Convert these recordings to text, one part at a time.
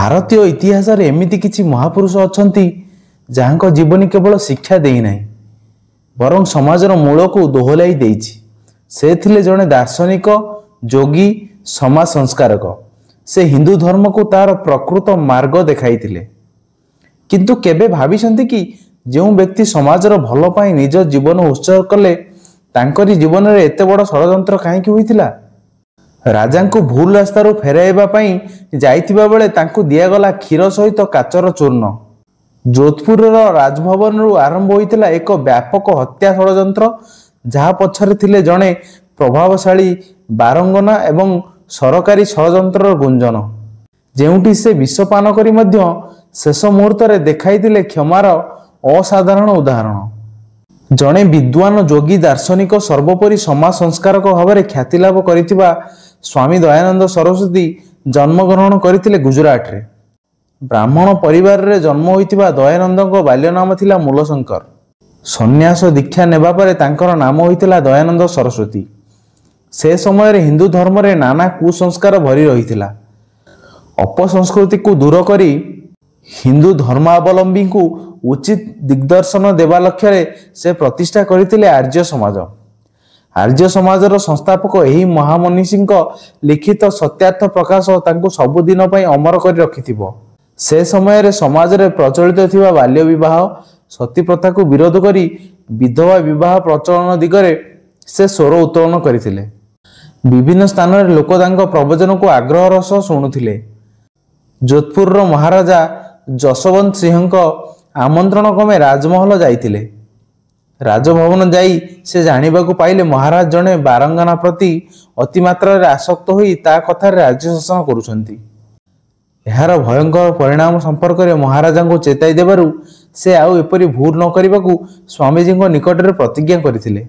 ଭାରତୀୟ ଇତିହାସରେ ଏମିତି କିଛି ମହାପୁରୁଷ ଅଛନ୍ତି ଯାହାଙ୍କ ଜୀବନୀ କେବଳ ଶିକ୍ଷା ଦେଇନାହିଁ ବରଂ ସମାଜର ମୂଳକୁ ଦୋହଲାଇ ଦେଇଛି। ସେ ଥିଲେ ଜଣେ ଦାର୍ଶନିକ, ଯୋଗୀ, ସମାଜ ସଂସ୍କାରକ। ସେ ହିନ୍ଦୁ ଧର୍ମକୁ ତାର ପ୍ରକୃତ ମାର୍ଗ ଦେଖାଇଥିଲେ। କିନ୍ତୁ କେବେ ଭାବିଛନ୍ତି କି ଯେଉଁ ବ୍ୟକ୍ତି ସମାଜର ଭଲ ପାଇଁ ନିଜ ଜୀବନ ଉତ୍ସର୍ଗ କଲେ ତାଙ୍କରି ଜୀବନରେ ଏତେ ବଡ଼ ଷଡ଼ଯନ୍ତ୍ର କାହିଁକି ହୋଇଥିଲା? ରାଜାଙ୍କୁ ଭୁଲ ରାସ୍ତାରୁ ଫେରାଇବା ପାଇଁ ଯାଇଥିବା ବେଳେ ତାଙ୍କୁ ଦିଆଗଲା କ୍ଷୀର ସହିତ କାଚର ଚୂର୍ଣ୍ଣ। ଯୋଧପୁରର ରାଜଭବନରୁ ଆରମ୍ଭ ହୋଇଥିଲା ଏକ ବ୍ୟାପକ ହତ୍ୟା ଷଡ଼ଯନ୍ତ୍ର, ଯାହା ପଛରେ ଥିଲେ ଜଣେ ପ୍ରଭାବଶାଳୀ ବାରଙ୍ଗନା ଏବଂ ସରକାରୀ ଷଡ଼ଯନ୍ତ୍ରର ଗୁଞ୍ଜନ। ଯେଉଁଠି ସେ ବିଷପାନ କରି ମଧ୍ୟ ଶେଷ ମୁହୂର୍ତ୍ତରେ ଦେଖାଇଥିଲେ କ୍ଷମାର ଅସାଧାରଣ ଉଦାହରଣ। ଜଣେ ବିଦ୍ୱାନ, ଯୋଗୀ, ଦାର୍ଶନିକ, ସର୍ବୋପରି ସମାଜ ସଂସ୍କାରକ ଭାବରେ ଖ୍ୟାତି ଲାଭ କରିଥିବା ସ୍ୱାମୀ ଦୟାନନ୍ଦ ସରସ୍ୱତୀ ଜନ୍ମଗ୍ରହଣ କରିଥିଲେ ଗୁଜରାଟରେ। ବ୍ରାହ୍ମଣ ପରିବାରରେ ଜନ୍ମ ହୋଇଥିବା ଦୟାନନ୍ଦଙ୍କ ବାଲ୍ୟ ନାମ ଥିଲା ମୂଲଶଙ୍କର। ସନ୍ନ୍ୟାସ ଦୀକ୍ଷା ନେବା ପରେ ତାଙ୍କର ନାମ ହୋଇଥିଲା ଦୟାନନ୍ଦ ସରସ୍ୱତୀ। ସେ ସମୟରେ ହିନ୍ଦୁ ଧର୍ମରେ ନାନା କୁସଂସ୍କାର ଭରି ରହିଥିଲା। ଅପସଂସ୍କୃତିକୁ ଦୂର କରି ହିନ୍ଦୁ ଧର୍ମାବଲମ୍ବୀଙ୍କୁ ଉଚିତ ଦିଗ୍ଦର୍ଶନ ଦେବା ଲକ୍ଷ୍ୟରେ ସେ ପ୍ରତିଷ୍ଠା କରିଥିଲେ ଆର୍ଯ୍ୟ ସମାଜ। ଆର୍ଯ୍ୟ ସମାଜର ସଂସ୍ଥାପକ ଏହି ମହାମନୀଷୀଙ୍କ ଲିଖିତ ସତ୍ୟାର୍ଥ ପ୍ରକାଶ ତାଙ୍କୁ ସବୁଦିନ ପାଇଁ ଅମର କରି ରଖିଥିବ। ସେ ସମୟରେ ସମାଜରେ ପ୍ରଚଳିତ ଥିବା ବାଲ୍ୟ ବିବାହ, ସତୀ ପ୍ରଥାକୁ ବିରୋଧ କରି ବିଧବା ବିବାହ ପ୍ରଚଳନ ଦିଗରେ ସେ ସ୍ୱର ଉତ୍ତୋଳନ କରିଥିଲେ। ବିଭିନ୍ନ ସ୍ଥାନରେ ଲୋକ ତାଙ୍କ ପ୍ରବଚନକୁ ଆଗ୍ରହର ସହ ଶୁଣୁଥିଲେ। ଯୋଧପୁରର ମହାରାଜା ଯଶୋବନ୍ତ ସିଂହଙ୍କ ଆମନ୍ତ୍ରଣ କ୍ରମେ ରାଜମହଲ ଯାଇଥିଲେ। ରାଜଭବନ ଯାଇ ସେ ଜାଣିବାକୁ ପାଇଲେ ମହାରାଜ ଜଣେ ବାରଙ୍ଗନା ପ୍ରତି ଅତିମାତ୍ରାରେ ଆସକ୍ତ ହୋଇ ତା କଥାରେ ରାଜ୍ୟ ଶାସନ କରୁଛନ୍ତି। ଏହାର ଭୟଙ୍କର ପରିଣାମ ସମ୍ପର୍କରେ ମହାରାଜାଙ୍କୁ ଚେତାଇ ଦେବାରୁ ସେ ଆଉ ଏପରି ଭୁଲ ନ କରିବାକୁ ସ୍ୱାମୀଜୀଙ୍କ ନିକଟରେ ପ୍ରତିଜ୍ଞା କରିଥିଲେ।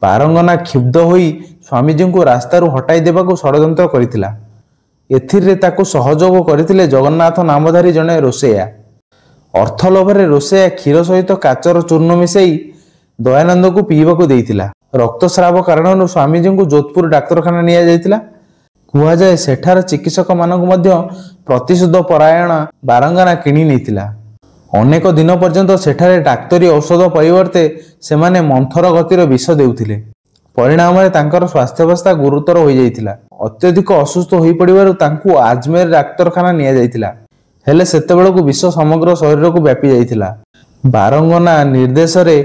ବାରଙ୍ଗନା କ୍ଷୁବ୍ଧ ହୋଇ ସ୍ୱାମୀଜୀଙ୍କୁ ରାସ୍ତାରୁ ହଟାଇ ଦେବାକୁ ଷଡ଼ଯନ୍ତ୍ର କରିଥିଲା। ଏଥିରେ ତାକୁ ସହଯୋଗ କରିଥିଲେ ଜଗନ୍ନାଥ ନାମଧାରୀ ଜଣେ ରୋଷେୟା। ଅର୍ଥ ଲୋଭରେ ରୋଷେୟା କ୍ଷୀର ସହିତ କାଚର ଚୂର୍ଣ୍ଣ ମିଶାଇ ଦୟାନନ୍ଦଙ୍କୁ ପିଇବାକୁ ଦେଇଥିଲା। ରକ୍ତସ୍ରାବ କାରଣରୁ ସ୍ୱାମୀଜୀଙ୍କୁ ଯୋଧପୁର ଡାକ୍ତରଖାନା ନିଆଯାଇଥିଲା। କୁହାଯାଏ ସେଠାର ଚିକିତ୍ସକମାନଙ୍କୁ ମଧ୍ୟ ପ୍ରତିଶୋଧ ପରାୟଣା ବାରଙ୍ଗନା କିଣି ନେଇଥିଲା। ଅନେକ ଦିନ ପର୍ଯ୍ୟନ୍ତ ସେଠାରେ ଡାକ୍ତରୀ ଔଷଧ ପରିବର୍ତ୍ତେ ସେମାନେ ମନ୍ଥର ଗତିର ବିଷ ଦେଉଥିଲେ। ପରିଣାମରେ ତାଙ୍କର ସ୍ୱାସ୍ଥ୍ୟାବସ୍ଥା ଗୁରୁତର ହୋଇଯାଇଥିଲା। ଅତ୍ୟଧିକ ଅସୁସ୍ଥ ହୋଇପଡ଼ିବାରୁ ତାଙ୍କୁ ଆଜମେର ଡାକ୍ତରଖାନା ନିଆଯାଇଥିଲା। ହେଲେ ସେତେବେଳକୁ ବିଷ ସମଗ୍ର ଶରୀରକୁ ବ୍ୟାପି ଯାଇଥିଲା। ବାରଙ୍ଗନା ନିର୍ଦ୍ଦେଶରେ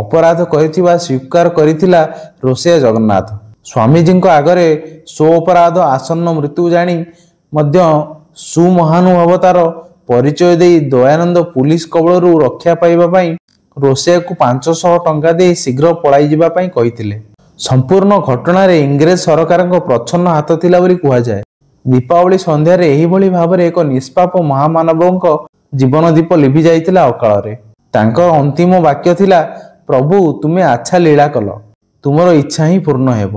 ଅପରାଧ କରିଥିବା ସ୍ୱୀକାର କରିଥିଲା ରୋଷେୟା ଜଗନ୍ନାଥ। ସ୍ୱାମୀଜୀଙ୍କ ଆଗରେ ସ୍ୱଅପରାଧ ଆସନ୍ନ ମୃତ୍ୟୁ ଜାଣି ମଧ୍ୟ ସୁମହାନୁଭବତାର ପରିଚୟ ଦେଇ ଦୟାନନ୍ଦ ପୁଲିସ କବଳରୁ ରକ୍ଷା ପାଇବା ପାଇଁ ରୋଷେୟାକୁ 500 ଟଙ୍କା ଦେଇ ଶୀଘ୍ର ପଳାଇ ଯିବା ପାଇଁ କହିଥିଲେ। ସମ୍ପୂର୍ଣ୍ଣ ଘଟଣାରେ ଇଂରେଜ ସରକାରଙ୍କ ପ୍ରଚ୍ଛନ୍ନ ହାତ ଥିଲା ବୋଲି କୁହାଯାଏ। ଦୀପାବଳି ସନ୍ଧ୍ୟାରେ ଏହିଭଳି ଭାବରେ ଏକ ନିଷ୍ପାପ ମହାମାନବଙ୍କ ଜୀବନ ଦୀପ ଲିଭି ଯାଇଥିଲା ଅକାଳରେ। ତାଙ୍କର ଅନ୍ତିମ ବାକ୍ୟ ଥିଲା, ପ୍ରଭୁ ତୁମେ ଆଚ୍ଛା ଲୀଳା କଲ, ତୁମର ଇଚ୍ଛା ହିଁ ପୂର୍ଣ୍ଣ ହେବ।